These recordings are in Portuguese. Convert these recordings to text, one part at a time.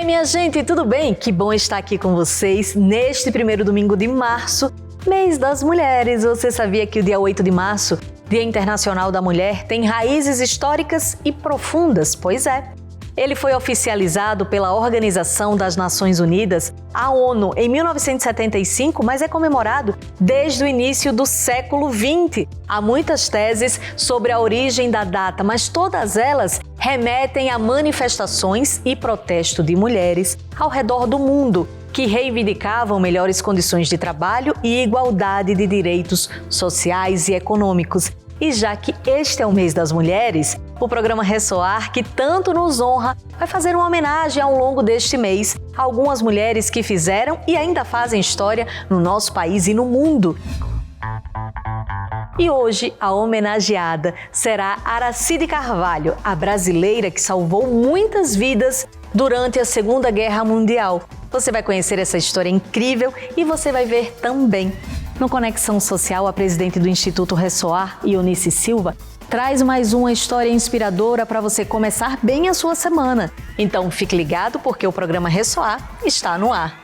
minha gente, tudo bem? Que bom estar aqui com vocês neste primeiro domingo de março, mês das mulheres. Você sabia que o dia 8 de março, Dia Internacional da Mulher, tem raízes históricas e profundas? Pois é. Ele foi oficializado pela Organização das Nações Unidas, a ONU, em 1975, mas é comemorado desde o início do século XX. Há muitas teses sobre a origem da data, mas todas elas remetem a manifestações e protesto de mulheres ao redor do mundo que reivindicavam melhores condições de trabalho e igualdade de direitos sociais e econômicos. E já que este é o mês das mulheres, o programa Ressoar, que tanto nos honra, vai fazer uma homenagem ao longo deste mês a algumas mulheres que fizeram e ainda fazem história no nosso país e no mundo. E hoje a homenageada será Aracide Carvalho, a brasileira que salvou muitas vidas durante a Segunda Guerra Mundial. Você vai conhecer essa história incrível e você vai ver também. No Conexão Social, a presidente do Instituto Ressoar, Ionice Silva, traz mais uma história inspiradora para você começar bem a sua semana. Então fique ligado porque o programa Ressoar está no ar.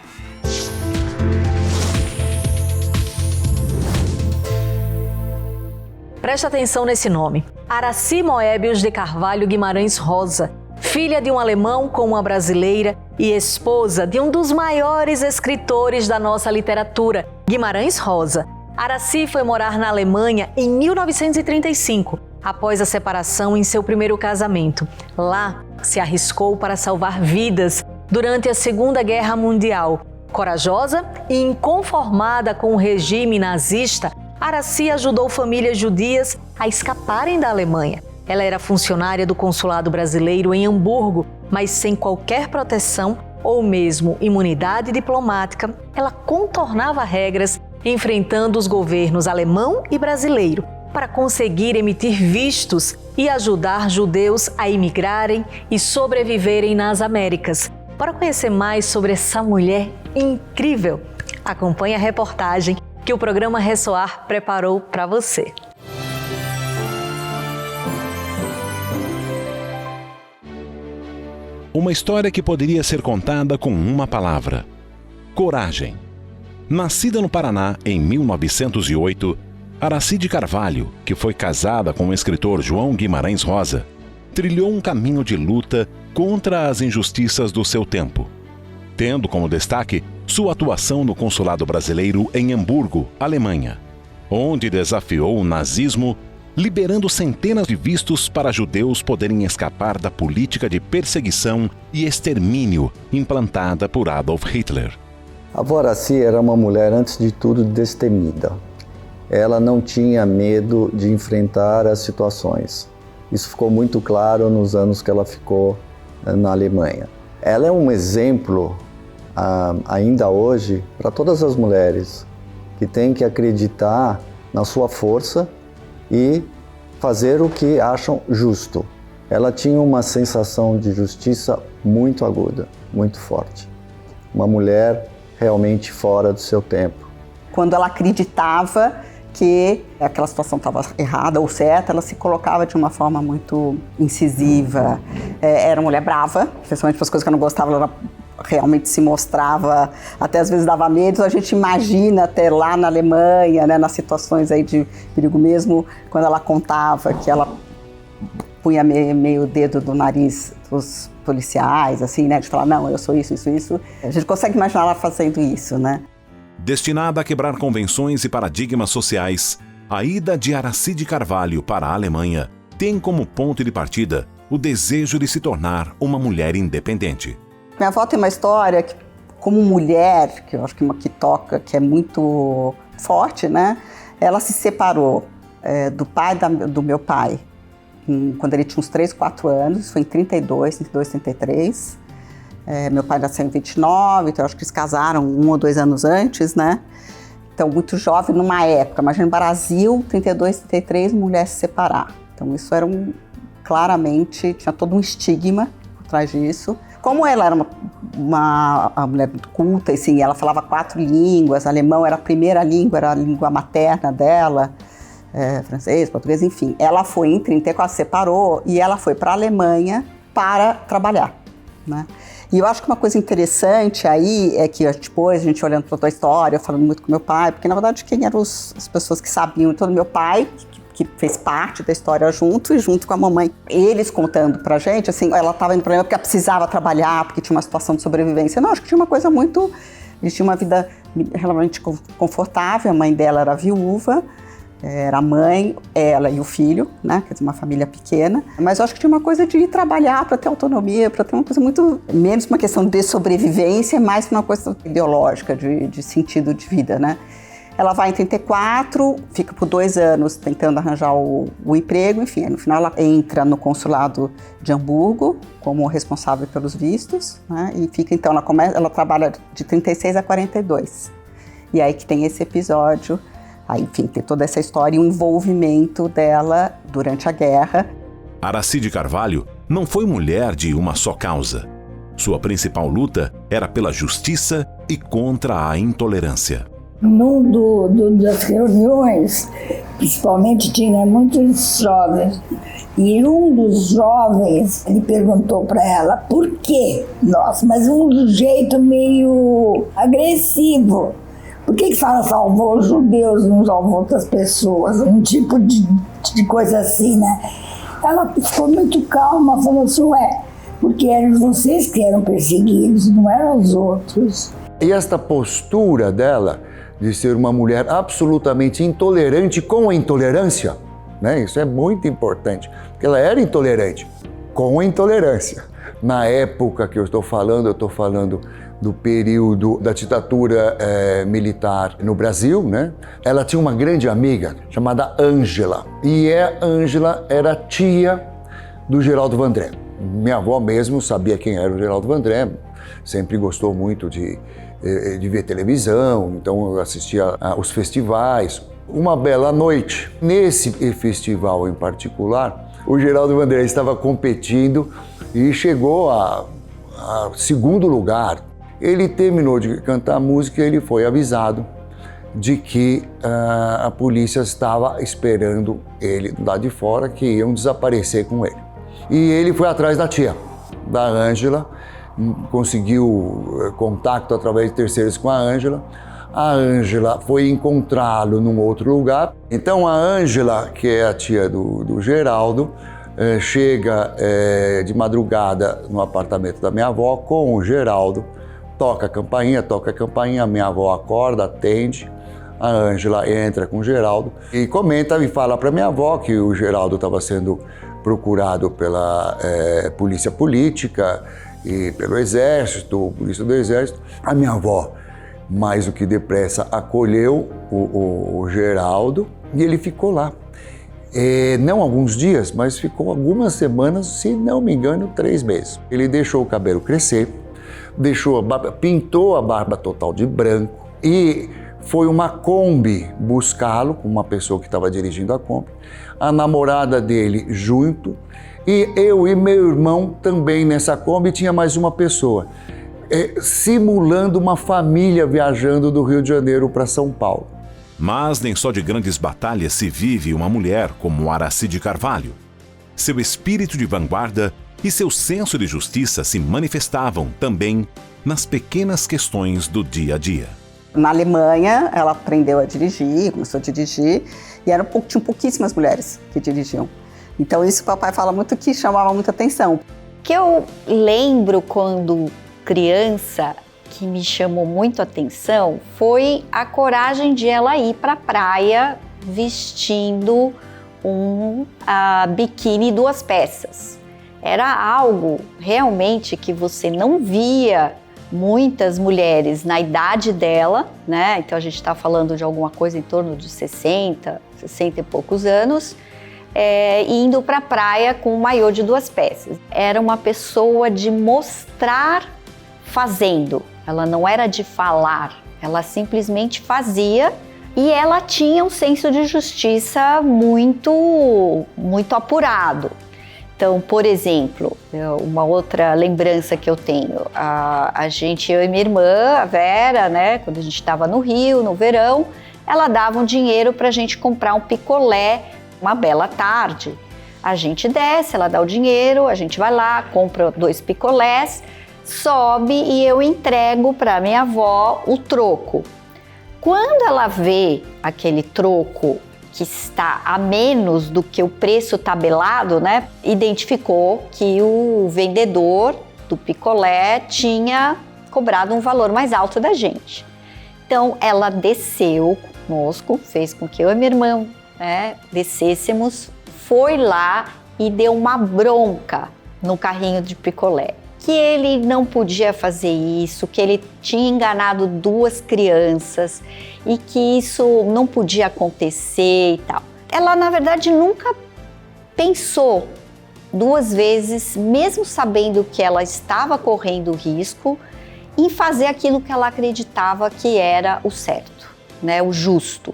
Preste atenção nesse nome. Aracy Moebius de Carvalho Guimarães Rosa, filha de um alemão com uma brasileira e esposa de um dos maiores escritores da nossa literatura, Guimarães Rosa. Aracy foi morar na Alemanha em 1935, após a separação em seu primeiro casamento. Lá, se arriscou para salvar vidas durante a Segunda Guerra Mundial. Corajosa e inconformada com o regime nazista, Aracy ajudou famílias judias a escaparem da Alemanha. Ela era funcionária do consulado brasileiro em Hamburgo, mas sem qualquer proteção ou mesmo imunidade diplomática, ela contornava regras, enfrentando os governos alemão e brasileiro para conseguir emitir vistos e ajudar judeus a imigrarem e sobreviverem nas Américas. Para conhecer mais sobre essa mulher incrível, acompanhe a reportagem que o programa Ressoar preparou para você. Uma história que poderia ser contada com uma palavra: coragem. Nascida no Paraná em 1908, Aracide Carvalho, que foi casada com o escritor João Guimarães Rosa, trilhou um caminho de luta contra as injustiças do seu tempo, tendo como destaque sua atuação no consulado brasileiro em Hamburgo, Alemanha, onde desafiou o nazismo, liberando centenas de vistos para judeus poderem escapar da política de perseguição e extermínio implantada por Adolf Hitler. A avó Aracy era uma mulher, antes de tudo, destemida. Ela não tinha medo de enfrentar as situações. Isso ficou muito claro nos anos que ela ficou na Alemanha. Ela é um exemplo, ainda hoje, para todas as mulheres que têm que acreditar na sua força e fazer o que acham justo. Ela tinha uma sensação de justiça muito aguda, muito forte. Uma mulher realmente fora do seu tempo. Quando ela acreditava que aquela situação estava errada ou certa, ela se colocava de uma forma muito incisiva. Era uma mulher brava, especialmente para as coisas que eu não gostava, ela realmente se mostrava, até às vezes dava medo. A gente imagina até lá na Alemanha, né, nas situações aí de perigo mesmo, quando ela contava que ela punha meio o dedo do nariz dos policiais, assim, né, de falar, não, eu sou isso, isso, isso. A gente consegue imaginar ela fazendo isso, né? Destinada a quebrar convenções e paradigmas sociais, a ida de Aracide Carvalho para a Alemanha tem como ponto de partida o desejo de se tornar uma mulher independente. Minha avó tem uma história que, como mulher, que eu acho que toca, que é muito forte, né? Ela se separou do pai do meu pai, quando ele tinha uns 3, 4 anos, foi em 32, 33. Meu pai nasceu em 29, então eu acho que eles casaram 1 ou 2 anos antes, né? Então, muito jovem numa época. Imagina, no Brasil, 32, 33, mulher se separar. Então, isso era claramente, tinha todo um estigma por trás disso. Como ela era uma mulher muito culta, assim, ela falava 4 línguas, alemão era a primeira língua, era a língua materna dela, francês, português, enfim. Ela foi em 34, separou, e ela foi para a Alemanha para trabalhar, né? E eu acho que uma coisa interessante aí é que depois a gente olhando para a tua história, falando muito com meu pai, porque na verdade quem eram as pessoas que sabiam, todo meu pai, que fez parte da história junto e junto com a mamãe. Eles contando pra gente, assim, ela estava indo problema porque ela precisava trabalhar, porque tinha uma situação de sobrevivência. Não, acho que tinha uma coisa muito... Eles tinham uma vida relativamente confortável, a mãe dela era viúva, era a mãe, ela e o filho, né? Quer dizer, uma família pequena. Mas eu acho que tinha uma coisa de ir trabalhar para ter autonomia, para ter uma coisa muito... Menos uma questão de sobrevivência, mais uma coisa ideológica, de sentido de vida, né? Ela vai em 34, fica por 2 anos tentando arranjar o emprego, enfim, no final ela entra no consulado de Hamburgo como responsável pelos vistos, né? E fica, então, ela trabalha de 36 a 42. E aí que tem esse episódio, aí, enfim, tem toda essa história e o envolvimento dela durante a guerra. Aracy Carvalho não foi mulher de uma só causa. Sua principal luta era pela justiça e contra a intolerância. Das reuniões, principalmente tinha muitos jovens, e um dos jovens, ele perguntou para ela por quê? Nossa, mas um jeito meio agressivo. Por que fala salvou os judeus, não salvou outras pessoas? Um tipo de coisa assim, né? Ela ficou muito calma, falou assim, porque eram vocês que eram perseguidos, não eram os outros. E esta postura dela, de ser uma mulher absolutamente intolerante com a intolerância, né? Isso é muito importante, porque ela era intolerante com a intolerância. Na época que eu estou falando do período da ditadura militar no Brasil, né? Ela tinha uma grande amiga chamada Ângela, e a Ângela era tia do Geraldo Vandré. Minha avó mesmo sabia quem era o Geraldo Vandré, sempre gostou muito de ver televisão, então eu assistia aos festivais. Uma bela noite, nesse festival em particular, o Geraldo Vandré estava competindo e chegou a segundo lugar. Ele terminou de cantar a música e ele foi avisado de que a polícia estava esperando ele lá de fora, que iam desaparecer com ele. E ele foi atrás da tia, da Ângela, conseguiu contato através de terceiros com a Ângela. A Ângela foi encontrá-lo num outro lugar. Então a Ângela, que é a tia do Geraldo, chega de madrugada no apartamento da minha avó com o Geraldo, toca a campainha, a minha avó acorda, atende, a Ângela entra com o Geraldo e comenta e fala para minha avó que o Geraldo estava sendo procurado pela polícia política e pelo exército, polícia do exército. A minha avó, mais do que depressa, acolheu o Geraldo e ele ficou lá. Não alguns dias, mas ficou algumas semanas, se não me engano, 3 meses. Ele deixou o cabelo crescer, pintou a barba total de branco e foi uma Kombi buscá-lo, uma pessoa que estava dirigindo a Kombi, a namorada dele junto, e eu e meu irmão também nessa Kombi, tinha mais uma pessoa, simulando uma família viajando do Rio de Janeiro para São Paulo. Mas nem só de grandes batalhas se vive uma mulher como Aracy Carvalho. Seu espírito de vanguarda e seu senso de justiça se manifestavam também nas pequenas questões do dia a dia. Na Alemanha, ela aprendeu a dirigir, começou a dirigir, e tinham pouquíssimas mulheres que dirigiam. Então isso o papai fala muito que chamava muita atenção. O que eu lembro quando criança, que me chamou muito a atenção, foi a coragem de ela ir para a praia vestindo um biquíni 2 peças. Era algo realmente que você não via muitas mulheres na idade dela, né? Então a gente está falando de alguma coisa em torno de 60 e poucos anos, indo para a praia com um maiô de 2 peças. Era uma pessoa de mostrar fazendo, ela não era de falar, ela simplesmente fazia, e ela tinha um senso de justiça muito apurado. Então, por exemplo, uma outra lembrança que eu tenho, eu e minha irmã, a Vera, né, quando a gente estava no Rio, no verão, ela dava um dinheiro para a gente comprar um picolé, uma bela tarde. A gente desce, ela dá o dinheiro, a gente vai lá, compra 2 picolés, sobe e eu entrego para minha avó o troco. Quando ela vê aquele troco que está a menos do que o preço tabelado, né, identificou que o vendedor do picolé tinha cobrado um valor mais alto da gente. Então ela desceu conosco, fez com que eu e minha irmã, né, descêssemos, foi lá e deu uma bronca no carrinho de picolé. Que ele não podia fazer isso, que ele tinha enganado 2 crianças e que isso não podia acontecer e tal. Ela, na verdade, nunca pensou 2 vezes, mesmo sabendo que ela estava correndo risco, em fazer aquilo que ela acreditava que era o certo, né, o justo.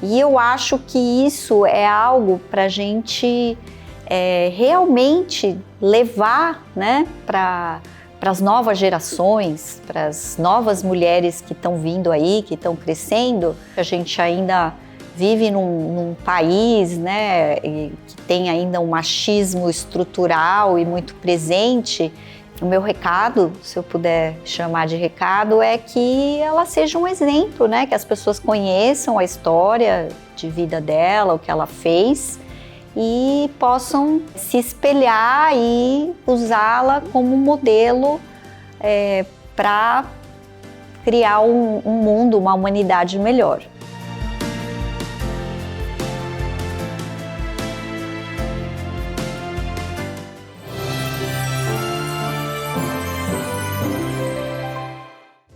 E eu acho que isso é algo para a gente realmente levar, né, para as novas gerações, para as novas mulheres que estão vindo aí, que estão crescendo. A gente ainda vive num país, né, que tem ainda um machismo estrutural e muito presente. O meu recado, se eu puder chamar de recado, é que ela seja um exemplo, né, que as pessoas conheçam a história de vida dela, o que ela fez, e possam se espelhar e usá-la como modelo para criar um mundo, uma humanidade melhor.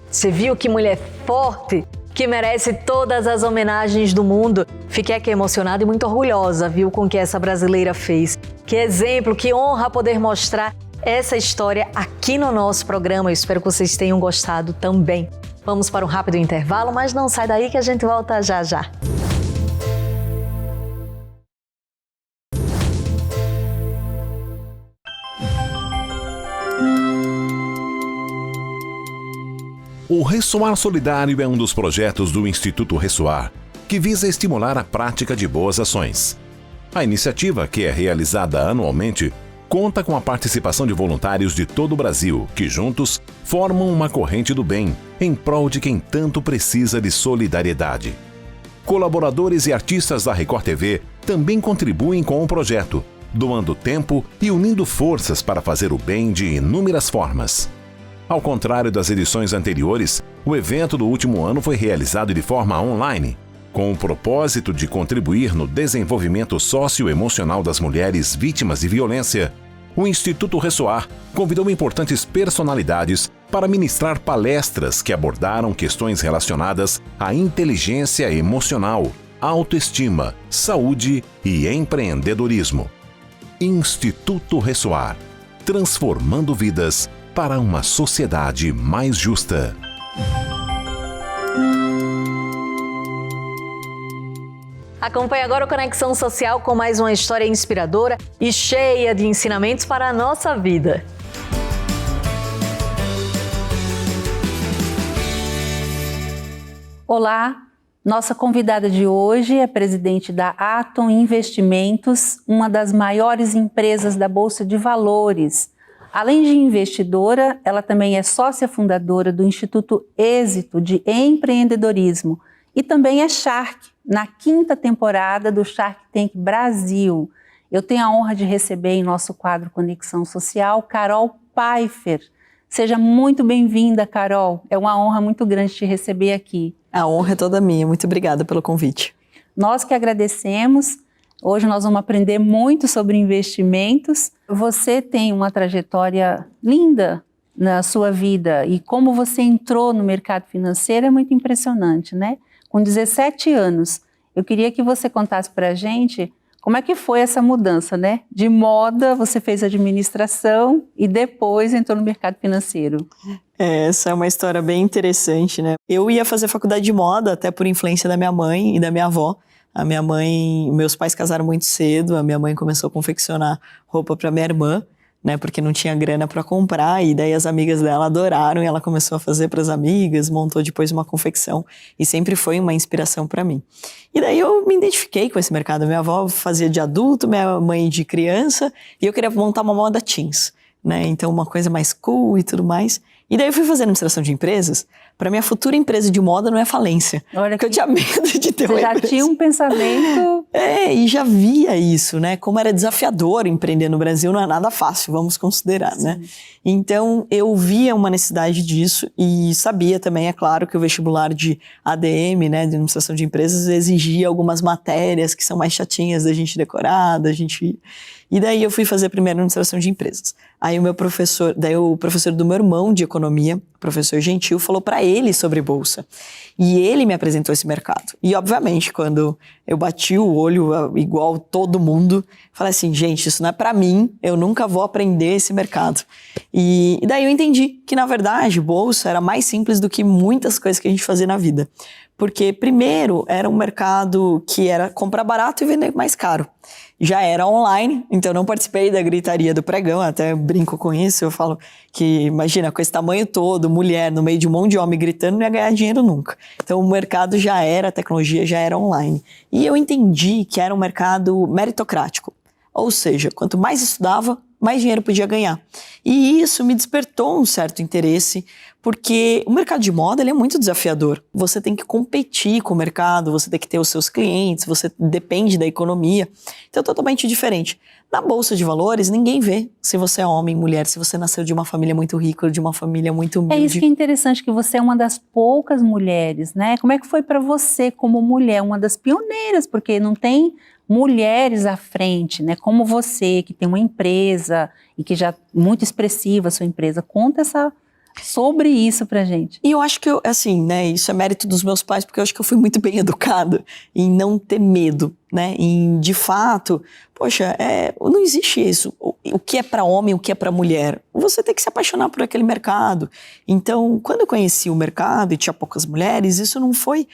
Você viu que mulher forte, que merece todas as homenagens do mundo? Fiquei aqui emocionada e muito orgulhosa, viu, com o que essa brasileira fez. Que exemplo, que honra poder mostrar essa história aqui no nosso programa. Eu espero que vocês tenham gostado também. Vamos para um rápido intervalo, mas não sai daí que a gente volta já já. O Ressoar Solidário é um dos projetos do Instituto Ressoar, que visa estimular a prática de boas ações. A iniciativa, que é realizada anualmente, conta com a participação de voluntários de todo o Brasil, que juntos formam uma corrente do bem, em prol de quem tanto precisa de solidariedade. Colaboradores e artistas da Record TV também contribuem com o projeto, doando tempo e unindo forças para fazer o bem de inúmeras formas. Ao contrário das edições anteriores, o evento do último ano foi realizado de forma online, com o propósito de contribuir no desenvolvimento socioemocional das mulheres vítimas de violência. O Instituto Ressoar convidou importantes personalidades para ministrar palestras que abordaram questões relacionadas à inteligência emocional, autoestima, saúde e empreendedorismo. Instituto Ressoar, transformando vidas para uma sociedade mais justa. Acompanhe agora o Conexão Social com mais uma história inspiradora e cheia de ensinamentos para a nossa vida. Olá, nossa convidada de hoje é presidente da Atom Investimentos, uma das maiores empresas da Bolsa de Valores. Além de investidora, ela também é sócia fundadora do Instituto Êxito de Empreendedorismo e também é Shark, na 5ª temporada do Shark Tank Brasil. Eu tenho a honra de receber em nosso quadro Conexão Social, Carol Pfeiffer. Seja muito bem-vinda, Carol. É uma honra muito grande te receber aqui. A honra é toda minha. Muito obrigada pelo convite. Nós que agradecemos. Hoje nós vamos aprender muito sobre investimentos. Você tem uma trajetória linda na sua vida e como você entrou no mercado financeiro é muito impressionante, né? Com 17 anos, eu queria que você contasse para a gente como é que foi essa mudança, né? De moda, você fez administração e depois entrou no mercado financeiro. Essa é uma história bem interessante, né? Eu ia fazer faculdade de moda até por influência da minha mãe e da minha avó. A minha mãe, meus pais casaram muito cedo, a minha mãe começou a confeccionar roupa para minha irmã, né, porque não tinha grana para comprar, e daí as amigas dela adoraram e ela começou a fazer para as amigas, montou depois uma confecção e sempre foi uma inspiração para mim. E daí eu me identifiquei com esse mercado. Minha avó fazia de adulto, minha mãe de criança, e eu queria montar uma moda teens. né? Então uma coisa mais cool e tudo mais. E daí eu fui fazer administração de empresas. Para minha futura empresa de moda não é falência. Olha, porque eu tinha medo de ter você uma já empresa. tinha um pensamento... E já via isso, né? Como era desafiador empreender no Brasil, não é nada fácil, vamos considerar, Sim. né? Então, eu via uma necessidade disso e sabia também, é claro, que o vestibular de ADM, né, de administração de empresas, exigia algumas matérias que são mais chatinhas da gente decorar, E daí eu fui fazer primeiro administração de empresas. Aí o professor do meu irmão de economia, o professor Gentil, falou para ele sobre bolsa. E ele me apresentou esse mercado. E obviamente, quando eu bati o olho igual todo mundo, falei assim, gente, isso não é para mim, eu nunca vou aprender esse mercado. E daí eu entendi que, na verdade, bolsa era mais simples do que muitas coisas que a gente fazia na vida. Porque, primeiro, era um mercado que era comprar barato e vender mais caro. Já era online, então eu não participei da gritaria do pregão, até brinco com isso, eu falo que, imagina, com esse tamanho todo, mulher no meio de um monte de homem gritando, não ia ganhar dinheiro nunca. Então o mercado já era, a tecnologia já era online. E eu entendi que era um mercado meritocrático, ou seja, quanto mais estudava, mais dinheiro podia ganhar. E isso me despertou um certo interesse, porque o mercado de moda ele é muito desafiador. Você tem que competir com o mercado, você tem que ter os seus clientes, você depende da economia. Então é totalmente diferente. Na Bolsa de Valores, ninguém vê se você é homem, mulher, se você nasceu de uma família muito rica ou de uma família muito humilde. É isso que é interessante, que você é uma das poucas mulheres, né? Como é que foi para você como mulher, uma das pioneiras, porque não tem mulheres à frente, né? Como você, que tem uma empresa e que já é muito expressiva a sua empresa. Conta sobre isso pra gente. E eu acho que, assim, né, isso é mérito dos meus pais, porque eu acho que eu fui muito bem educada em não ter medo, né, em, de fato, poxa, não existe isso, o que é para homem, o que é para mulher, você tem que se apaixonar por aquele mercado. Então, quando eu conheci o mercado e tinha poucas mulheres, isso não foi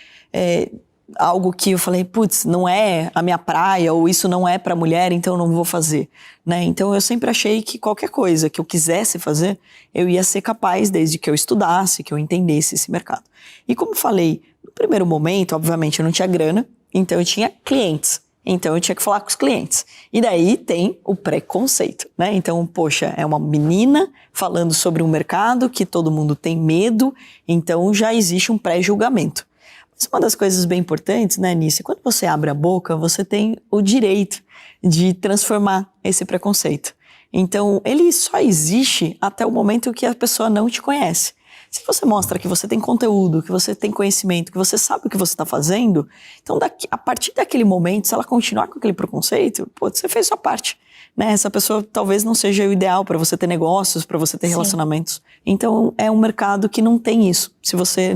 algo que eu falei, putz, não é a minha praia, ou isso não é para mulher, então eu não vou fazer, né? Então eu sempre achei que qualquer coisa que eu quisesse fazer, eu ia ser capaz, desde que eu estudasse, que eu entendesse esse mercado. E como falei, no primeiro momento, obviamente eu não tinha grana, então eu tinha clientes, então eu tinha que falar com os clientes. E daí tem o preconceito, né? Então, poxa, é uma menina falando sobre um mercado que todo mundo tem medo, então já existe um pré-julgamento. Mas uma das coisas bem importantes, né, Nícia, quando você abre a boca, você tem o direito de transformar esse preconceito. Então, ele só existe até o momento que a pessoa não te conhece. Se você mostra que você tem conteúdo, que você tem conhecimento, que você sabe o que você está fazendo, então a partir daquele momento, se ela continuar com aquele preconceito, pô, você fez sua parte. Né? Essa pessoa talvez não seja o ideal para você ter negócios, para você ter relacionamentos. Então é um mercado que não tem isso. Se você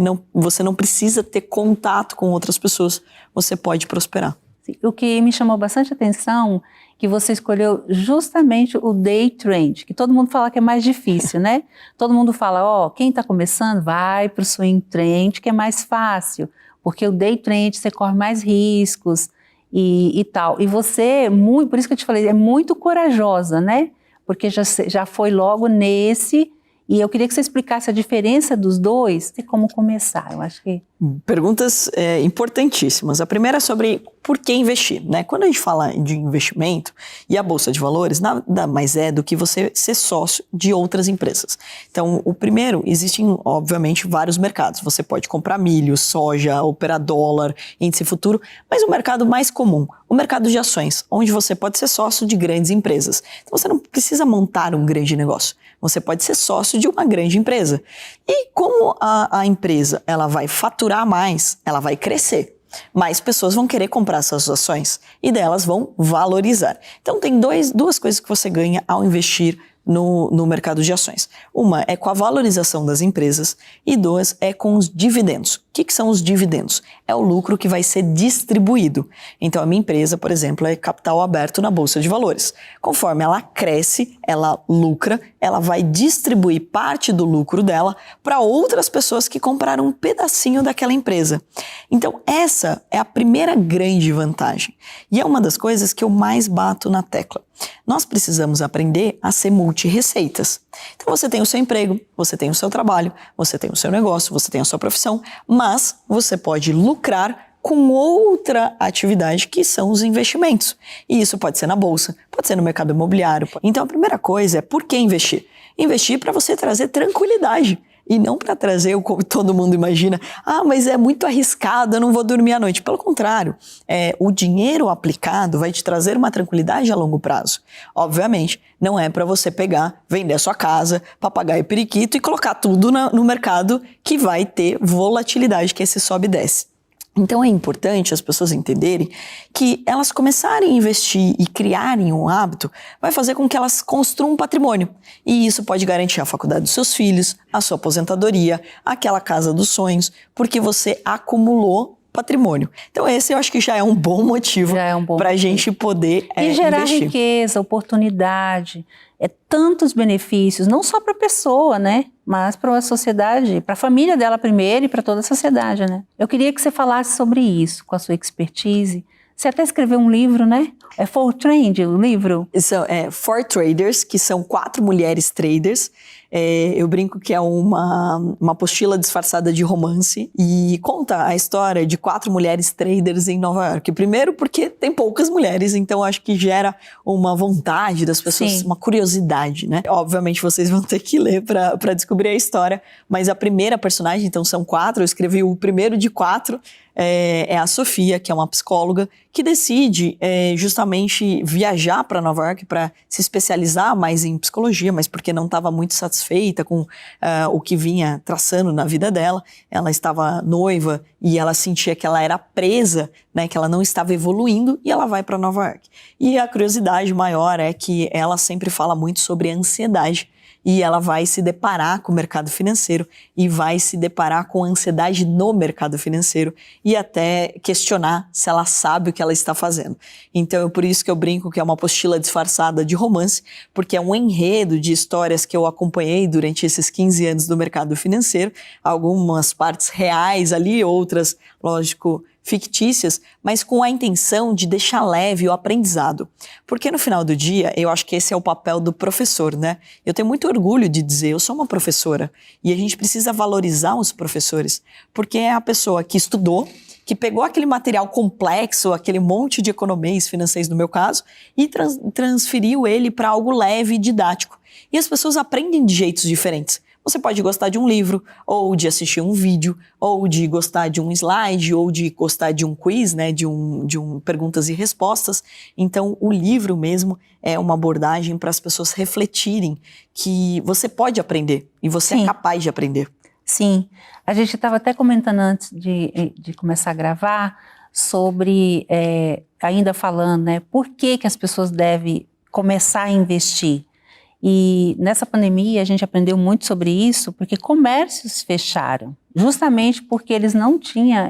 não precisa ter contato com outras pessoas, você pode prosperar. O que me chamou bastante atenção que você escolheu justamente o day trade, que todo mundo fala que é mais difícil, né? Todo mundo fala, quem está começando vai para o swing trade, que é mais fácil, porque o day trade você corre mais riscos e tal. E você, por isso que eu te falei, é muito corajosa, né? Porque já foi logo nesse. E eu queria que você explicasse a diferença dos dois e como começar, eu acho que... Perguntas importantíssimas. A primeira é sobre por que investir, né? Quando a gente fala de investimento e a Bolsa de Valores, nada mais é do que você ser sócio de outras empresas. Então, o primeiro, existem, obviamente, vários mercados. Você pode comprar milho, soja, operar dólar, índice futuro, mas o mercado mais comum, o mercado de ações, onde você pode ser sócio de grandes empresas. Então, você não precisa montar um grande negócio. Você pode ser sócio de uma grande empresa. E como a empresa ela vai faturar mais, ela vai crescer. Mais pessoas vão querer comprar essas ações e delas vão valorizar. Então tem duas coisas que você ganha ao investir no mercado de ações. Uma é com a valorização das empresas e duas é com os dividendos. O que são os dividendos? É o lucro que vai ser distribuído. Então a minha empresa, por exemplo, é capital aberto na Bolsa de Valores. Conforme ela cresce, ela lucra, ela vai distribuir parte do lucro dela para outras pessoas que compraram um pedacinho daquela empresa. Então essa é a primeira grande vantagem. E é uma das coisas que eu mais bato na tecla. Nós precisamos aprender a ser multi-receitas. Então você tem o seu emprego, você tem o seu trabalho, você tem o seu negócio, você tem a sua profissão, mas você pode lucrar com outra atividade que são os investimentos. E isso pode ser na bolsa, pode ser no mercado imobiliário. Então a primeira coisa é por que investir? Investir para você trazer tranquilidade. E não para trazer o como todo mundo imagina, mas é muito arriscado, eu não vou dormir à noite. Pelo contrário, o dinheiro aplicado vai te trazer uma tranquilidade a longo prazo. Obviamente, não é para você pegar, vender a sua casa, papagaio e periquito e colocar tudo no mercado que vai ter volatilidade, que esse sobe e desce. Então é importante as pessoas entenderem que elas começarem a investir e criarem um hábito vai fazer com que elas construam um patrimônio. E isso pode garantir a faculdade dos seus filhos, a sua aposentadoria, aquela casa dos sonhos, porque você acumulou patrimônio. Então esse eu acho que já é um bom motivo para a gente poder e gerar investir. Riqueza, oportunidade, tantos benefícios, não só para a pessoa, né? Mas para a sociedade, para a família dela primeiro e para toda a sociedade, né? Eu queria que você falasse sobre isso, com a sua expertise. Você até escreveu um livro, né? É For Trend, o livro? São For Traders, que são 4 mulheres traders. Eu brinco que é uma apostila disfarçada de romance e conta a história de 4 mulheres traders em Nova York. Primeiro porque tem poucas mulheres, então acho que gera uma vontade das pessoas, Sim. uma curiosidade, né? Obviamente vocês vão ter que ler para descobrir a história, mas a primeira personagem, então são 4, eu escrevi o primeiro de 4, é a Sofia, que é uma psicóloga, que decide justamente viajar para Nova York para se especializar mais em psicologia, mas porque não estava muito satisfeita com o que vinha traçando na vida dela. Ela estava noiva e ela sentia que ela era presa, né, que ela não estava evoluindo, e ela vai para Nova York. E a curiosidade maior é que ela sempre fala muito sobre a ansiedade. E ela vai se deparar com o mercado financeiro e vai se deparar com a ansiedade no mercado financeiro e até questionar se ela sabe o que ela está fazendo. Então, é por isso que eu brinco que é uma apostila disfarçada de romance, porque é um enredo de histórias que eu acompanhei durante esses 15 anos do mercado financeiro, algumas partes reais ali, outras, lógico, fictícias, mas com a intenção de deixar leve o aprendizado. Porque no final do dia, eu acho que esse é o papel do professor, né? Eu tenho muito orgulho de dizer, eu sou uma professora, e a gente precisa valorizar os professores, porque é a pessoa que estudou, que pegou aquele material complexo, aquele monte de economês financeiros no meu caso, e transferiu ele para algo leve e didático. E as pessoas aprendem de jeitos diferentes. Você pode gostar de um livro, ou de assistir um vídeo, ou de gostar de um slide, ou de gostar de um quiz, né, de um perguntas e respostas. Então, o livro mesmo é uma abordagem para as pessoas refletirem que você pode aprender e você Sim. é capaz de aprender. Sim, a gente estava até comentando antes de começar a gravar sobre, ainda falando, né, por que as pessoas devem começar a investir. E nessa pandemia a gente aprendeu muito sobre isso, porque comércios fecharam, justamente porque eles não tinham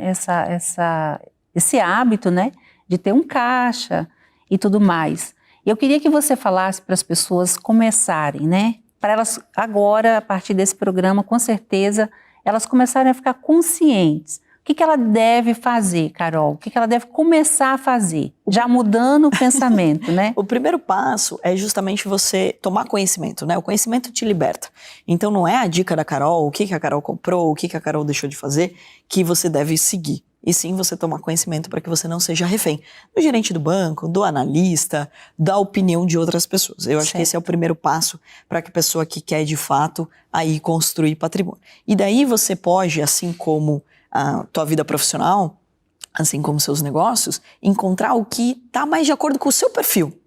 esse hábito, né, de ter um caixa e tudo mais. E eu queria que você falasse para as pessoas começarem, né, para elas agora, a partir desse programa, com certeza, elas começarem a ficar conscientes. O que ela deve fazer, Carol? O que ela deve começar a fazer? Já mudando o pensamento, né? O primeiro passo é justamente você tomar conhecimento, né? O conhecimento te liberta. Então não é a dica da Carol, o que a Carol comprou, o que a Carol deixou de fazer, que você deve seguir. E sim você tomar conhecimento para que você não seja refém do gerente do banco, do analista, da opinião de outras pessoas. Eu acho que esse é o primeiro passo para que a pessoa que quer de fato aí construir patrimônio. E daí você pode, assim como a tua vida profissional, assim como seus negócios, encontrar o que está mais de acordo com o seu perfil.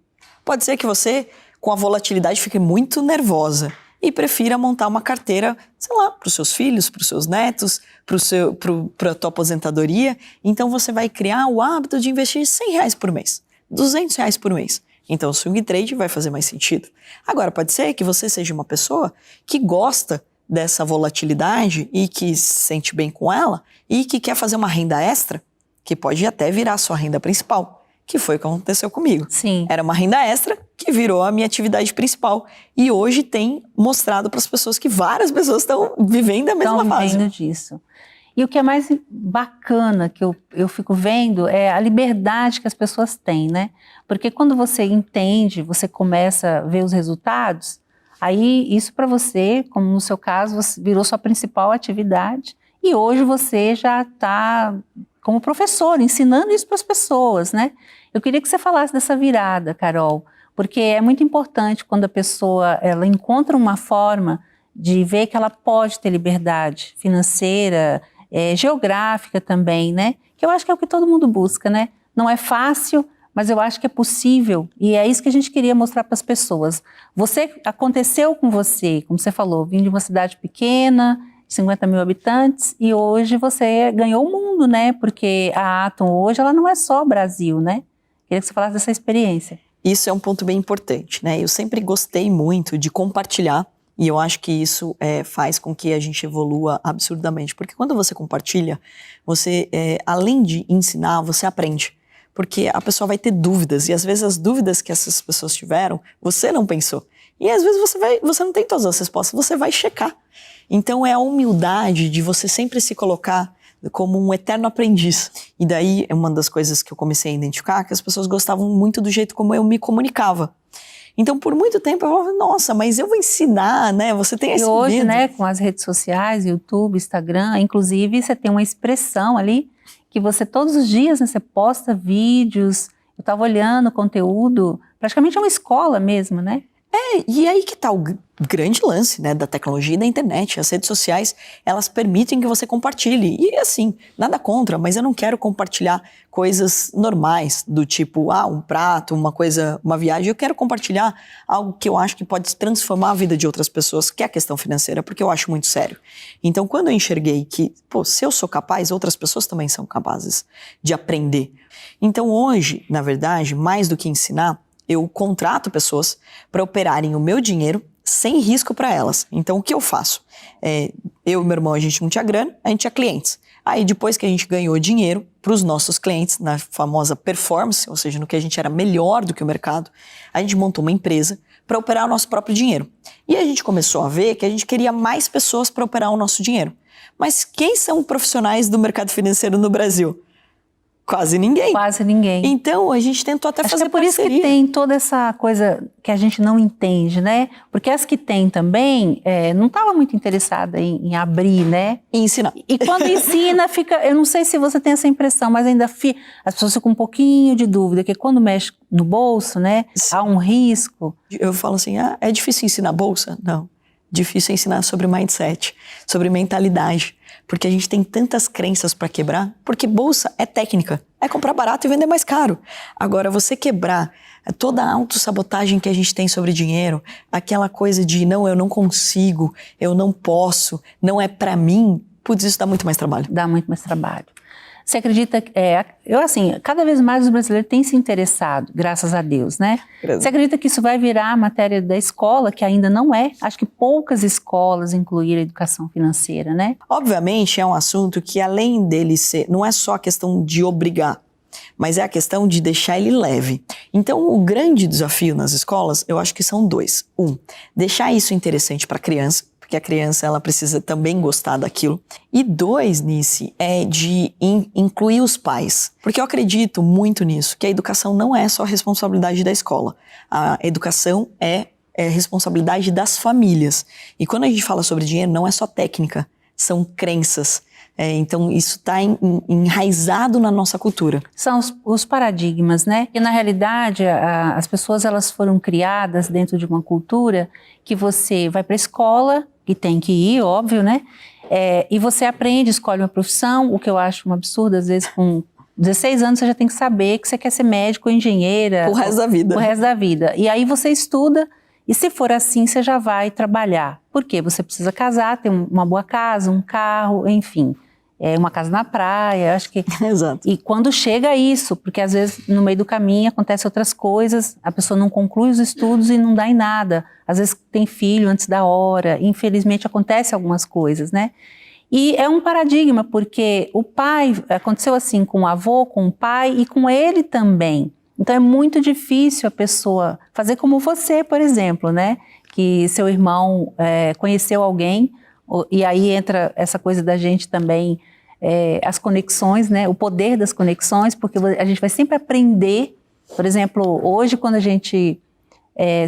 Pode ser que você, com a volatilidade, fique muito nervosa e prefira montar uma carteira, sei lá, para os seus filhos, para os seus netos, para a tua aposentadoria. Então você vai criar o hábito de investir R$100 por mês, R$200 por mês. Então o swing trade vai fazer mais sentido. Agora, pode ser que você seja uma pessoa que gosta dessa volatilidade e que se sente bem com ela e que quer fazer uma renda extra, que pode até virar sua renda principal, que foi o que aconteceu comigo. Sim. Era uma renda extra que virou a minha atividade principal e hoje tem mostrado para as pessoas que várias pessoas estão vivendo a mesma fase. Estão vivendo disso. E o que é mais bacana que eu fico vendo é a liberdade que as pessoas têm, né? Porque quando você entende, você começa a ver os resultados, aí isso para você, como no seu caso, virou sua principal atividade e hoje você já está como professor, ensinando isso para as pessoas, né? Eu queria que você falasse dessa virada, Carol, porque é muito importante quando a pessoa ela encontra uma forma de ver que ela pode ter liberdade financeira, geográfica também, né? Que eu acho que é o que todo mundo busca, né? Não é fácil, mas eu acho que é possível e é isso que a gente queria mostrar para as pessoas. Aconteceu com você, como você falou, vim de uma cidade pequena, 50 mil habitantes, e hoje você ganhou o mundo, né? Porque a Atom hoje, ela não é só Brasil, né? Queria que você falasse dessa experiência. Isso é um ponto bem importante, né? Eu sempre gostei muito de compartilhar, e eu acho que isso faz com que a gente evolua absurdamente. Porque quando você compartilha, você, além de ensinar, você aprende. Porque a pessoa vai ter dúvidas, e às vezes as dúvidas que essas pessoas tiveram, você não pensou. E às vezes você não tem todas as respostas, você vai checar. Então é a humildade de você sempre se colocar como um eterno aprendiz. E daí é uma das coisas que eu comecei a identificar, que as pessoas gostavam muito do jeito como eu me comunicava. Então, por muito tempo, eu falava, nossa, mas eu vou ensinar, né? Você tem esse medo. E hoje, né, com as redes sociais, YouTube, Instagram, inclusive, você tem uma expressão ali, que você todos os dias, né, você posta vídeos, eu estava olhando o conteúdo, praticamente é uma escola mesmo, né? E aí que tá o grande lance, né, da tecnologia e da internet. As redes sociais, elas permitem que você compartilhe. E assim, nada contra, mas eu não quero compartilhar coisas normais, do tipo, um prato, uma coisa, uma viagem. Eu quero compartilhar algo que eu acho que pode transformar a vida de outras pessoas, que é a questão financeira, porque eu acho muito sério. Então, quando eu enxerguei que, se eu sou capaz, outras pessoas também são capazes de aprender. Então, hoje, na verdade, mais do que ensinar, eu contrato pessoas para operarem o meu dinheiro sem risco para elas. Então, o que eu faço? Eu e meu irmão, a gente não tinha grana, a gente tinha clientes. Aí, depois que a gente ganhou dinheiro para os nossos clientes, na famosa performance, ou seja, no que a gente era melhor do que o mercado, a gente montou uma empresa para operar o nosso próprio dinheiro. E a gente começou a ver que a gente queria mais pessoas para operar o nosso dinheiro. Mas quem são profissionais do mercado financeiro no Brasil? Quase ninguém. Quase ninguém. Então, a gente tentou até fazer por parceria. isso que tem toda essa coisa que a gente não entende, né? Porque as que tem também, não estava muito interessada em abrir, né? E ensinar. E quando ensina, fica... Eu não sei se você tem essa impressão, mas ainda as pessoas ficam um pouquinho de dúvida, que quando mexe no bolso, né? Há um risco. Eu falo assim, é difícil ensinar bolsa? Não. Difícil ensinar sobre mindset, sobre mentalidade. Porque a gente tem tantas crenças para quebrar, porque bolsa é técnica, é comprar barato e vender mais caro. Agora, você quebrar toda a autossabotagem que a gente tem sobre dinheiro, aquela coisa de não, eu não consigo, eu não posso, não é para mim, putz, isso dá muito mais trabalho. Dá muito mais trabalho. Você acredita que, cada vez mais os brasileiros têm se interessado, graças a Deus, né? Você acredita que isso vai virar matéria da escola, que ainda não é? Acho que poucas escolas incluíram a educação financeira, né? Obviamente é um assunto que, além dele ser, não é só a questão de obrigar, mas é a questão de deixar ele leve. Então, o grande desafio nas escolas, eu acho que são dois. Deixar isso interessante para a criança, porque a criança ela precisa também gostar daquilo. E dois, Nice, é de incluir os pais. Porque eu acredito muito nisso, que a educação não é só responsabilidade da escola. A educação é responsabilidade das famílias. E quando a gente fala sobre dinheiro, não é só técnica, são crenças. Então, isso está enraizado na nossa cultura. São os paradigmas, né? E, na realidade, as pessoas elas foram criadas dentro de uma cultura que você vai para a escola, que tem que ir, óbvio, né? E você aprende, escolhe uma profissão, o que eu acho um absurdo, às vezes, com 16 anos você já tem que saber que você quer ser médico ou engenheira. O resto da vida. O resto da vida. E aí você estuda, e se for assim, você já vai trabalhar. Por quê? Você precisa casar, ter uma boa casa, um carro, enfim. Uma casa na praia, acho que... Exato. E quando chega isso, porque às vezes no meio do caminho acontecem outras coisas, a pessoa não conclui os estudos e não dá em nada. Às vezes tem filho antes da hora, infelizmente acontecem algumas coisas, né? E é um paradigma, porque o pai, aconteceu assim com o avô, com o pai e com ele também. Então é muito difícil a pessoa fazer como você, por exemplo, né? Que seu irmão conheceu alguém, e aí entra essa coisa da gente também, as conexões, né? O poder das conexões, porque a gente vai sempre aprender. Por exemplo, hoje quando a gente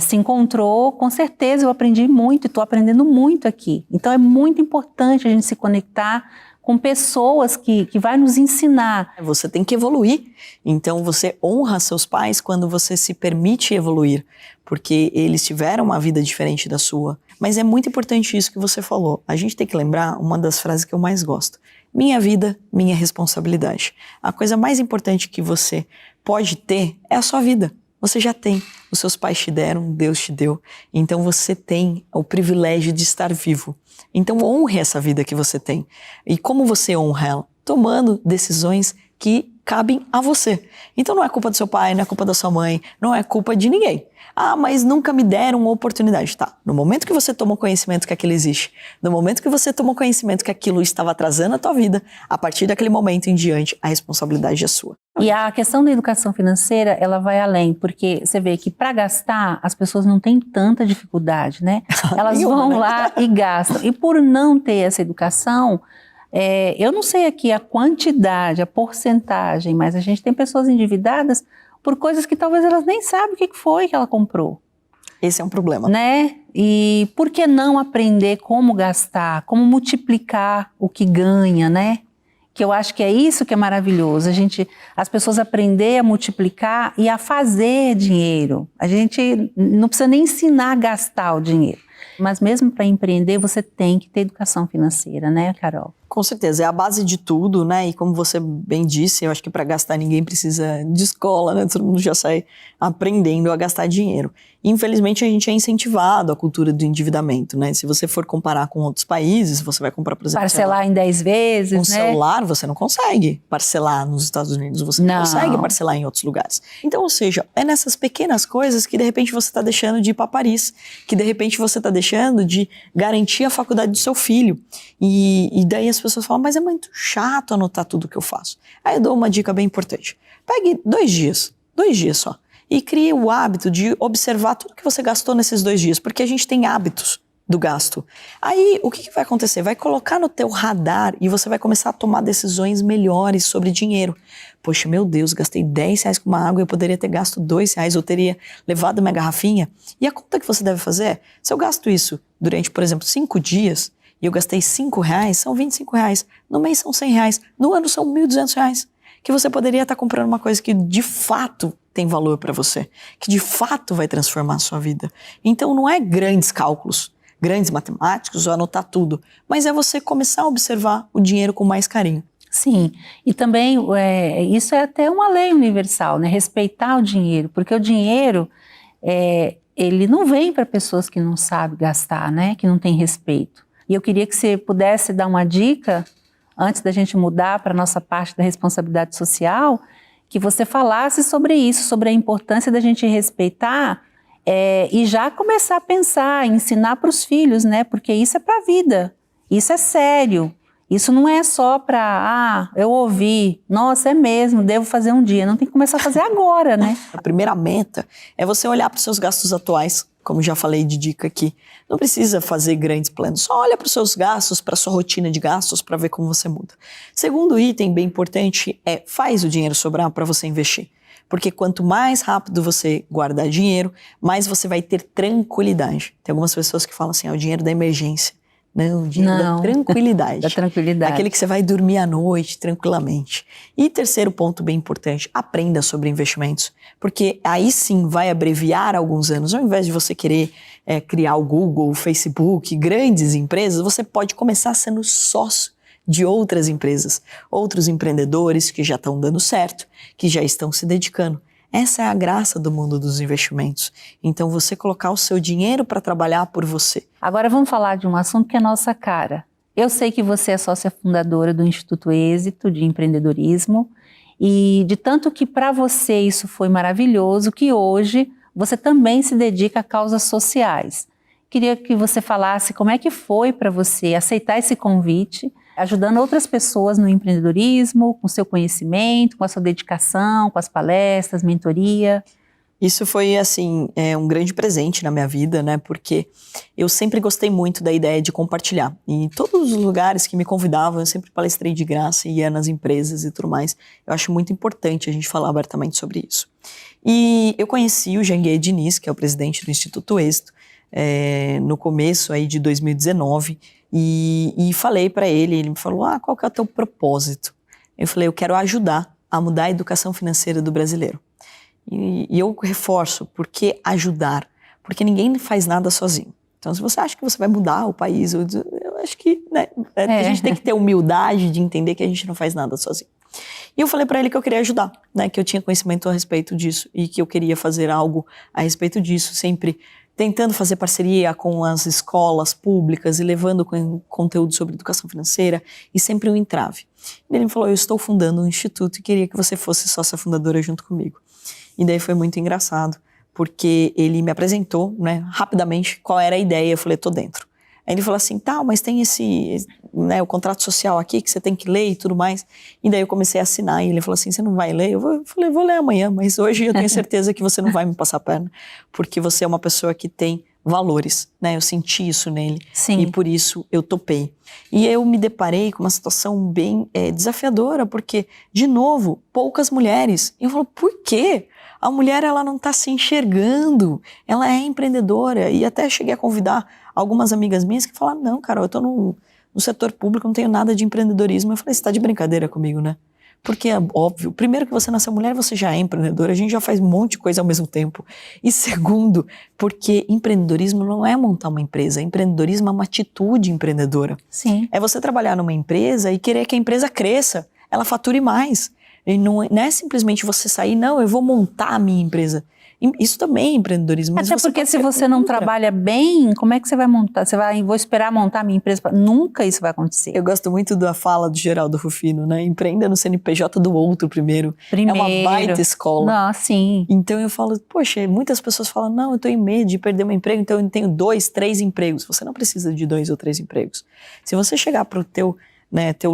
se encontrou, com certeza eu aprendi muito e estou aprendendo muito aqui. Então é muito importante a gente se conectar com pessoas que vai nos ensinar. Você tem que evoluir, então você honra seus pais quando você se permite evoluir, porque eles tiveram uma vida diferente da sua. Mas é muito importante isso que você falou. A gente tem que lembrar uma das frases que eu mais gosto. Minha vida, minha responsabilidade. A coisa mais importante que você pode ter é a sua vida. Você já tem. Os seus pais te deram, Deus te deu. Então você tem o privilégio de estar vivo. Então honre essa vida que você tem. E como você honra ela? Tomando decisões que cabem a você. Então não é culpa do seu pai, não é culpa da sua mãe, não é culpa de ninguém. Ah, mas nunca me deram uma oportunidade. Tá, no momento que você tomou conhecimento que aquilo existe, no momento que você tomou conhecimento que aquilo estava atrasando a tua vida, a partir daquele momento em diante, a responsabilidade é sua. E a questão da educação financeira, ela vai além, porque você vê que para gastar, as pessoas não têm tanta dificuldade, né? Elas vão lá e gastam. E por não ter essa educação, eu não sei aqui a quantidade, a porcentagem, mas a gente tem pessoas endividadas por coisas que talvez elas nem sabem o que foi que ela comprou. Esse é um problema. Né? E por que não aprender como gastar, como multiplicar o que ganha, né? Que eu acho que é isso que é maravilhoso, as pessoas aprender a multiplicar e a fazer dinheiro. A gente não precisa nem ensinar a gastar o dinheiro, mas mesmo para empreender você tem que ter educação financeira, né, Carol? Com certeza, é a base de tudo, né? E como você bem disse, eu acho que para gastar ninguém precisa de escola, né? Todo mundo já sai aprendendo a gastar dinheiro. Infelizmente, a gente é incentivado à cultura do endividamento, né? Se você for comparar com outros países, você vai comprar, por exemplo... Parcelar em 10 vezes, um celular, você não consegue parcelar nos Estados Unidos, você não consegue parcelar em outros lugares. Então, ou seja, é nessas pequenas coisas que, de repente, você está deixando de ir para Paris, que, de repente, você está deixando de garantir a faculdade do seu filho. E daí as pessoas falam, mas é muito chato anotar tudo que eu faço. Aí eu dou uma dica bem importante. Pegue 2 dias só, e crie o hábito de observar tudo que você gastou nesses 2 dias, porque a gente tem hábitos do gasto. Aí, o que vai acontecer? Vai colocar no teu radar e você vai começar a tomar decisões melhores sobre dinheiro. Poxa, meu Deus, gastei R$10 com uma água e eu poderia ter gasto R$2, eu teria levado minha garrafinha. E a conta que você deve fazer é, se eu gasto isso durante, por exemplo, 5 dias, e eu gastei R$5, são R$25. No mês são R$100. No ano são R$1.200. Que você poderia estar comprando uma coisa que de fato tem valor para você. Que de fato vai transformar a sua vida. Então não é grandes cálculos, grandes matemáticos ou anotar tudo. Mas é você começar a observar o dinheiro com mais carinho. Sim, e também isso é até uma lei universal, né? Respeitar o dinheiro. Porque o dinheiro, ele não vem para pessoas que não sabem gastar, né? Que não têm respeito. E eu queria que você pudesse dar uma dica, antes da gente mudar para a nossa parte da responsabilidade social, que você falasse sobre isso, sobre a importância da gente respeitar e já começar a pensar, ensinar para os filhos, né? Porque isso é para a vida, isso é sério. Isso não é só para, eu ouvi, nossa, é mesmo, devo fazer um dia. Não, tem que começar a fazer agora, né? A primeira meta é você olhar para os seus gastos atuais, como já falei de dica aqui. Não precisa fazer grandes planos, só olha para os seus gastos, para a sua rotina de gastos, para ver como você muda. Segundo item bem importante é, faz o dinheiro sobrar para você investir. Porque quanto mais rápido você guardar dinheiro, mais você vai ter tranquilidade. Tem algumas pessoas que falam assim, o dinheiro da emergência. Não, o dinheiro da tranquilidade. Da tranquilidade. Aquele que você vai dormir à noite tranquilamente. E terceiro ponto bem importante, aprenda sobre investimentos. Porque aí sim vai abreviar alguns anos. Ao invés de você querer criar o Google, o Facebook, grandes empresas, você pode começar sendo sócio de outras empresas. Outros empreendedores que já estão dando certo, que já estão se dedicando. Essa é a graça do mundo dos investimentos. Então, você colocar o seu dinheiro para trabalhar por você. Agora vamos falar de um assunto que é nossa cara. Eu sei que você é sócia fundadora do Instituto Êxito de Empreendedorismo e de tanto que para você isso foi maravilhoso, que hoje você também se dedica a causas sociais. Queria que você falasse como é que foi para você aceitar esse convite, ajudando outras pessoas no empreendedorismo, com seu conhecimento, com a sua dedicação, com as palestras, mentoria. Isso foi, assim, um grande presente na minha vida, né? Porque eu sempre gostei muito da ideia de compartilhar. E em todos os lugares que me convidavam, eu sempre palestrei de graça e ia nas empresas e tudo mais. Eu acho muito importante a gente falar abertamente sobre isso. E eu conheci o Janguier Diniz, que é o presidente do Instituto Êxito, no começo aí de 2019, E falei para ele me falou, qual que é o teu propósito? Eu falei, eu quero ajudar a mudar a educação financeira do brasileiro. E eu reforço, por que ajudar? Porque ninguém faz nada sozinho. Então, se você acha que você vai mudar o país, eu acho que a gente tem que ter humildade de entender que a gente não faz nada sozinho. E eu falei para ele que eu queria ajudar, né, que eu tinha conhecimento a respeito disso e que eu queria fazer algo a respeito disso, sempre tentando fazer parceria com as escolas públicas e levando conteúdo sobre educação financeira e sempre um entrave. E ele me falou, eu estou fundando um instituto e queria que você fosse sócia fundadora junto comigo. E daí foi muito engraçado, porque ele me apresentou, né, rapidamente qual era a ideia, eu falei, tô dentro. Aí ele falou assim, mas tem esse, né, o contrato social aqui que você tem que ler e tudo mais. E daí eu comecei a assinar e ele falou assim, você não vai ler? Eu falei, vou ler amanhã, mas hoje eu tenho certeza que você não vai me passar a perna, porque você é uma pessoa que tem valores, né? Eu senti isso nele. Sim. E por isso eu topei. E eu me deparei com uma situação bem desafiadora, porque, de novo, poucas mulheres. E eu falo, por quê? A mulher, ela não está se enxergando, ela é empreendedora. E até cheguei a convidar algumas amigas minhas que falaram, não, Carol, eu estou no setor público, não tenho nada de empreendedorismo. Eu falei, você está de brincadeira comigo, né? Porque é óbvio, primeiro que você nasceu mulher, você já é empreendedora, a gente já faz um monte de coisa ao mesmo tempo. E segundo, porque empreendedorismo não é montar uma empresa, empreendedorismo é uma atitude empreendedora. Sim. É você trabalhar numa empresa e querer que a empresa cresça, ela fature mais. E não é simplesmente você sair, não, eu vou montar a minha empresa. Isso também é empreendedorismo. Mas até porque se você não trabalha bem, como é que você vai montar? Vou esperar montar a minha empresa? Nunca isso vai acontecer. Eu gosto muito da fala do Geraldo Rufino, né? Empreenda no CNPJ do outro primeiro. É uma baita escola. Não, sim. Então eu falo, poxa, muitas pessoas falam, não, eu tô em medo de perder meu emprego, então eu tenho 2, 3 empregos. Você não precisa de 2 ou 3 empregos. Se você chegar pro teu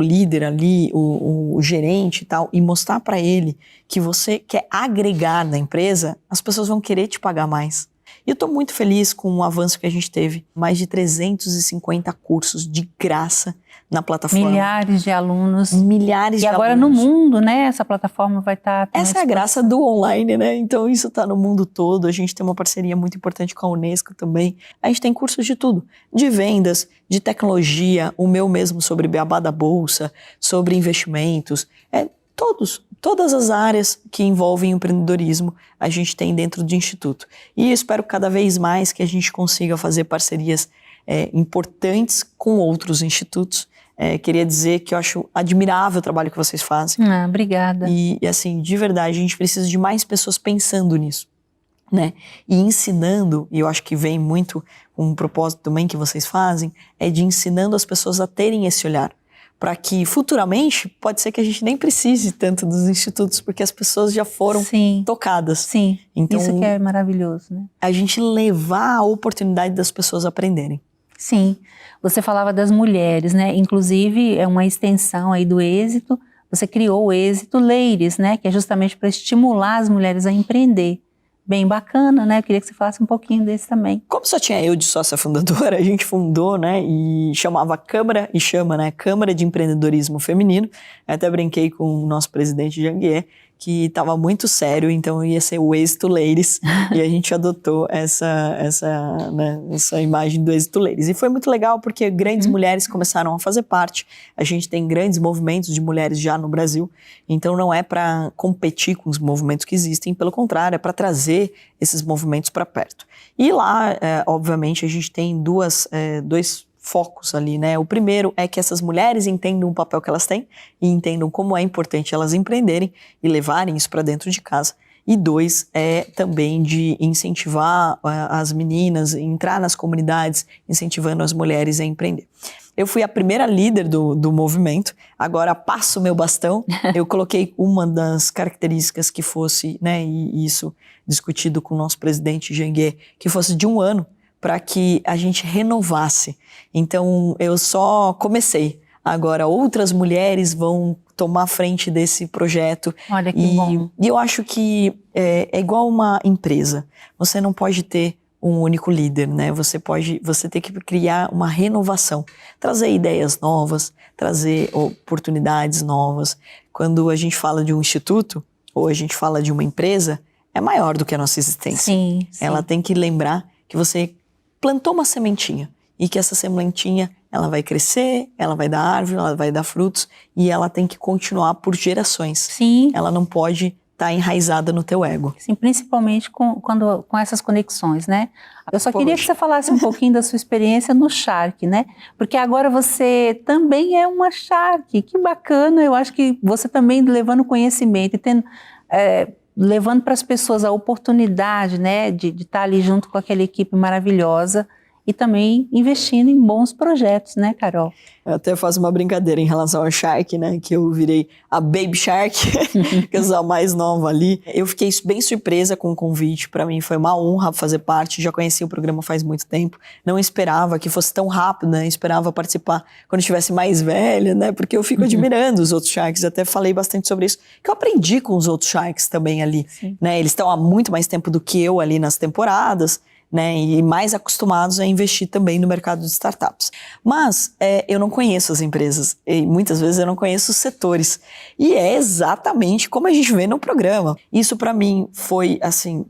líder ali, o gerente e tal, e mostrar para ele que você quer agregar na empresa, as pessoas vão querer te pagar mais. E eu estou muito feliz com o avanço que a gente teve. Mais de 350 cursos de graça na plataforma. Milhares de alunos. Milhares de alunos. E agora no mundo, né? Essa plataforma vai estar... Essa é a graça do online, né? Então isso está no mundo todo. A gente tem uma parceria muito importante com a Unesco também. A gente tem cursos de tudo. De vendas, de tecnologia, o meu mesmo sobre beabá da bolsa, sobre investimentos. Todas as áreas que envolvem empreendedorismo a gente tem dentro do Instituto. E eu espero cada vez mais que a gente consiga fazer parcerias importantes com outros institutos. Queria dizer que eu acho admirável o trabalho que vocês fazem. Obrigada. E assim, de verdade, a gente precisa de mais pessoas pensando nisso, né? E ensinando, e eu acho que vem muito com um propósito também que vocês fazem, é de ensinando as pessoas a terem esse olhar. Para que futuramente, pode ser que a gente nem precise tanto dos institutos, porque as pessoas já foram tocadas. Sim, então, isso que é maravilhoso, né? A gente levar a oportunidade das pessoas aprenderem. Sim, você falava das mulheres, né? Inclusive, é uma extensão aí do Êxito. Você criou o Êxito Ladies, né? Que é justamente para estimular as mulheres a empreender. Bem bacana, né? Eu queria que você falasse um pouquinho desse também. Como só tinha eu de sócia fundadora, a gente fundou, né? E chamava Câmara, e chama, né? Câmara de Empreendedorismo Feminino. Eu até brinquei com o nosso presidente Janguier, que estava muito sério, então ia ser o Êxito Ladies, e a gente adotou essa imagem do Êxito Ladies. E foi muito legal porque grandes mulheres começaram a fazer parte, a gente tem grandes movimentos de mulheres já no Brasil, então não é para competir com os movimentos que existem, pelo contrário, é para trazer esses movimentos para perto. E lá, obviamente, a gente tem dois focos ali, né? O primeiro é que essas mulheres entendam o papel que elas têm e entendam como é importante elas empreenderem e levarem isso para dentro de casa. E 2 é também de incentivar as meninas, entrar nas comunidades, incentivando as mulheres a empreender. Eu fui a primeira líder do movimento, agora passo o meu bastão. Eu coloquei uma das características que fosse, né, e isso discutido com o nosso presidente Janguier, que fosse de 1 ano, para que a gente renovasse. Então, eu só comecei. Agora, outras mulheres vão tomar frente desse projeto. Olha que bom. E eu acho que é igual uma empresa. Você não pode ter um único líder, né? Você tem que criar uma renovação. Trazer ideias novas, trazer oportunidades novas. Quando a gente fala de um instituto, ou a gente fala de uma empresa, é maior do que a nossa existência. Sim. Ela tem que lembrar que você plantou uma sementinha e que essa sementinha ela vai crescer, ela vai dar árvore, ela vai dar frutos e ela tem que continuar por gerações. Sim. Ela não pode estar enraizada no teu ego. Sim, principalmente com essas conexões, né? Eu só queria que você falasse um pouquinho da sua experiência no Shark, né? Porque agora você também é uma Shark, que bacana, eu acho que você também levando conhecimento e levando para as pessoas a oportunidade, né, de estar ali junto com aquela equipe maravilhosa e também investindo em bons projetos, né, Carol? Eu até faço uma brincadeira em relação ao Shark, né? Que eu virei a Baby Shark, que eu sou a mais nova ali. Eu fiquei bem surpresa com o convite. Para mim foi uma honra fazer parte. Já conheci o programa faz muito tempo. Não esperava que fosse tão rápido, né? Esperava participar quando estivesse mais velha, né? Porque eu fico admirando os outros Sharks. Até falei bastante sobre isso. Que eu aprendi com os outros Sharks também ali, né? Eles estão há muito mais tempo do que eu ali nas temporadas, né, e mais acostumados a investir também no mercado de startups. Mas eu não conheço as empresas e muitas vezes eu não conheço os setores. E é exatamente como a gente vê no programa. Isso para mim foi assim,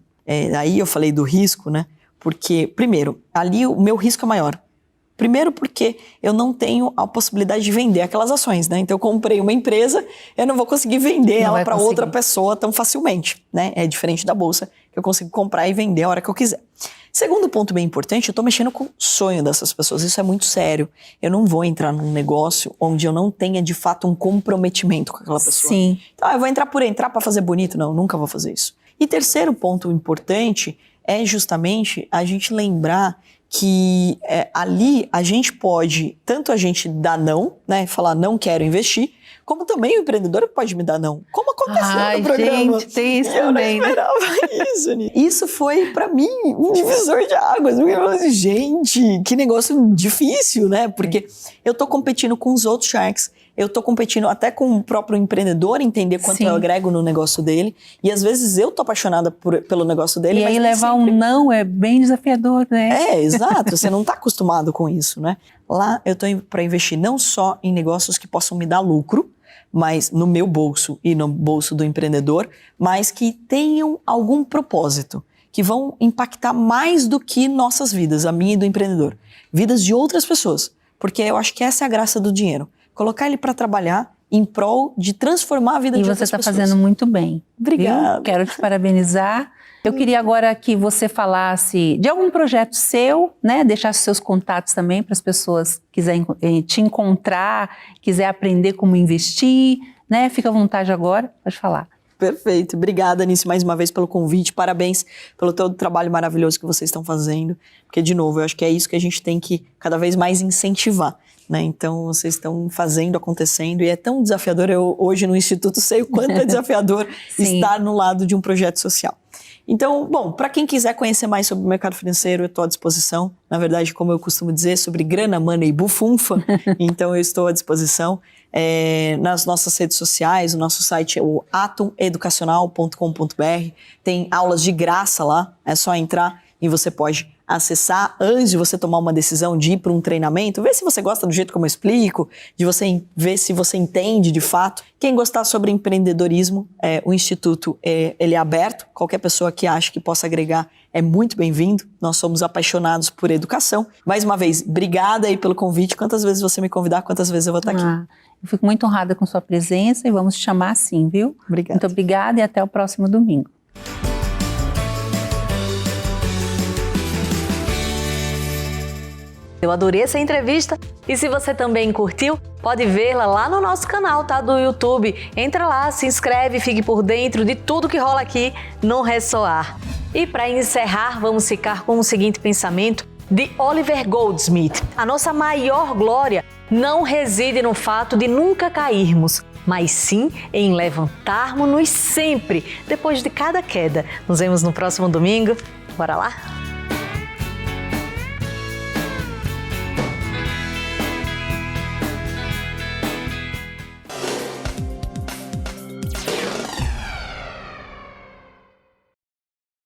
aí eu falei do risco, né? Porque, primeiro, ali o meu risco é maior. Primeiro porque eu não tenho a possibilidade de vender aquelas ações, né? Então eu comprei uma empresa, eu não vou conseguir vender ela para outra pessoa tão facilmente, né? É diferente da bolsa, que eu consigo comprar e vender a hora que eu quiser. Segundo ponto bem importante, eu estou mexendo com o sonho dessas pessoas, isso é muito sério. Eu não vou entrar num negócio onde eu não tenha de fato um comprometimento com aquela pessoa. Sim. Então, eu vou entrar por entrar para fazer bonito? Não, nunca vou fazer isso. E terceiro ponto importante é justamente a gente lembrar que ali a gente pode, tanto a gente dar não, né, falar não quero investir, como também o empreendedor pode me dar não. Como aconteceu no programa. Gente, tem isso também, né? Eu não esperava isso. Isso foi, pra mim, um divisor de águas. Eu falei assim, gente, que negócio difícil, né? Porque eu tô competindo com os outros Sharks, eu tô competindo até com o próprio empreendedor, entender quanto eu agrego no negócio dele. E às vezes eu tô apaixonada pelo negócio dele. E mas aí levar um não é bem desafiador, né? Exato. Você não tá acostumado com isso, né? Lá eu tô para investir não só em negócios que possam me dar lucro, mas no meu bolso e no bolso do empreendedor, mas que tenham algum propósito, que vão impactar mais do que nossas vidas, a minha e do empreendedor. Vidas de outras pessoas. Porque eu acho que essa é a graça do dinheiro. Colocar ele para trabalhar em prol de transformar a vida de outras pessoas. E você está fazendo muito bem. Obrigada. Viu? Quero te parabenizar. Eu queria agora que você falasse de algum projeto seu, né? Deixasse seus contatos também para as pessoas que quiserem te encontrar, quiser aprender como investir, né? Fica à vontade agora, pode falar. Perfeito. Obrigada, Anice, mais uma vez pelo convite. Parabéns pelo todo o trabalho maravilhoso que vocês estão fazendo. Porque, de novo, eu acho que é isso que a gente tem que cada vez mais incentivar, né? Então, vocês estão fazendo, acontecendo, e é tão desafiador. Eu, hoje, no Instituto, sei o quanto é desafiador estar no lado de um projeto social. Então, bom, para quem quiser conhecer mais sobre o mercado financeiro, eu estou à disposição. Na verdade, como eu costumo dizer, sobre grana, money e bufunfa. Então, eu estou à disposição nas nossas redes sociais. O nosso site é o atomeducacional.com.br. Tem aulas de graça lá, é só entrar e você pode acessar antes de você tomar uma decisão de ir para um treinamento, ver se você gosta do jeito como eu explico, de você ver se você entende de fato. Quem gostar sobre empreendedorismo, o Instituto ele é aberto, qualquer pessoa que ache que possa agregar é muito bem-vindo. Nós somos apaixonados por educação. Mais uma vez, obrigada aí pelo convite. Quantas vezes você me convidar, quantas vezes eu vou estar aqui. Eu fico muito honrada com sua presença e vamos te chamar assim, viu? Obrigada. Muito obrigada e até o próximo domingo. Eu adorei essa entrevista e se você também curtiu, pode vê-la lá no nosso canal, tá? Do YouTube. Entra lá, se inscreve, fique por dentro de tudo que rola aqui no Ressoar. E para encerrar, vamos ficar com o seguinte pensamento de Oliver Goldsmith. A nossa maior glória não reside no fato de nunca cairmos, mas sim em levantarmos-nos sempre, depois de cada queda. Nos vemos no próximo domingo. Bora lá?